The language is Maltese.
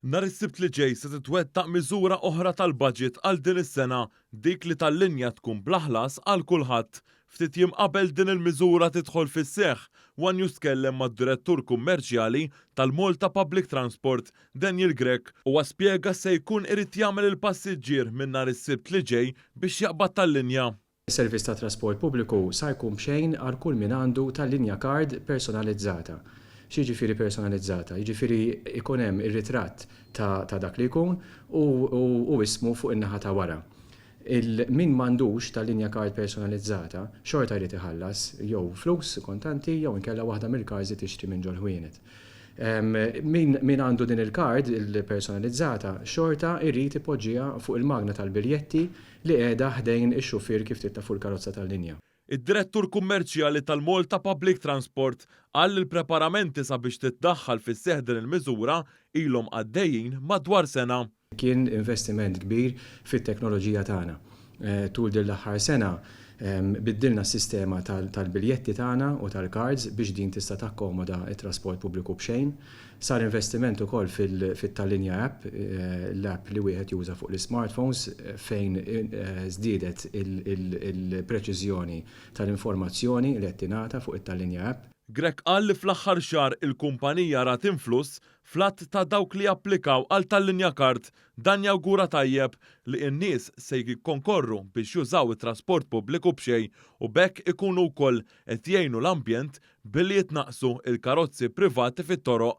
Nhar is-Sibt li ġej se titwettaq miżura oħra tal-budget għal din is-sena, dik li tal-linja tkun bl-aħlas għal kulħadd. Ftit jiem qabel din il-miżura tidħol fis-seħħ, Wanjus tkellem mad-direttur kummerċjali tal-Malta Public Transport, Daniel Grek, u spjega se jkun irid jagħmel il-passiġġier minn nhar is-Sibt li ġej biex jaqbad tal-linja. Is-servizz ta' trasport pubbliku sa jkun b'xejn għal kull min għandu tal-linja card personalizzata. X'jiġifieri personalizzata? Jiġifieri ikun hemm ir-ritratt ta' dak li jkun u ismu fuq in-naħa ta' wara. Min m'għandux tal-linja card personalizzata xorta jrid iħallas jew flus kontanti jew inkella waħda mill-cards li tixtri minn ġol ħwienet. Min għandu din il-card il-personalizzata xorta jrid ipoġġiha fuq il-magna tal-biljetti li qiegħda ħdejn ix-xufier kif titla' fuq il-karozza tal-linja. Id-direttur kummerċjali tal-Malta Public Transport qal il-preparamenti sabiex titdaħħal fis-seħħ din il-miżura ilhom għaddejjin madwar sena. Kien investiment kbir fit-teknoloġija tagħna. Tul din l-aħħar sena biddilna s-sistema tal-biljetti tagħna u tal-cards biex din tista' takkomoda t-trasport pubbliku b'xejn. Sar investiment ukoll fit-tal-linja app, l-app li wieħed juża fuq l-smartphones fejn żdiedet il-preċiżjoni tal-informazzjoni li qed tingħata fuq it-tal-linja app. Grek qal li fl-aħħar xahar il-kumpanija rat influss flat ta' dawk li japplikaw għal tal-linja kart, dan jawgura tajjeb li n-nies se jikkonkorru biex jużaw it-trasport pubbliku b'xejn u bekk ikunu wkoll qed jgħinu l-ambjent billi jitnaqsu il-karozzi privati fit-toroq.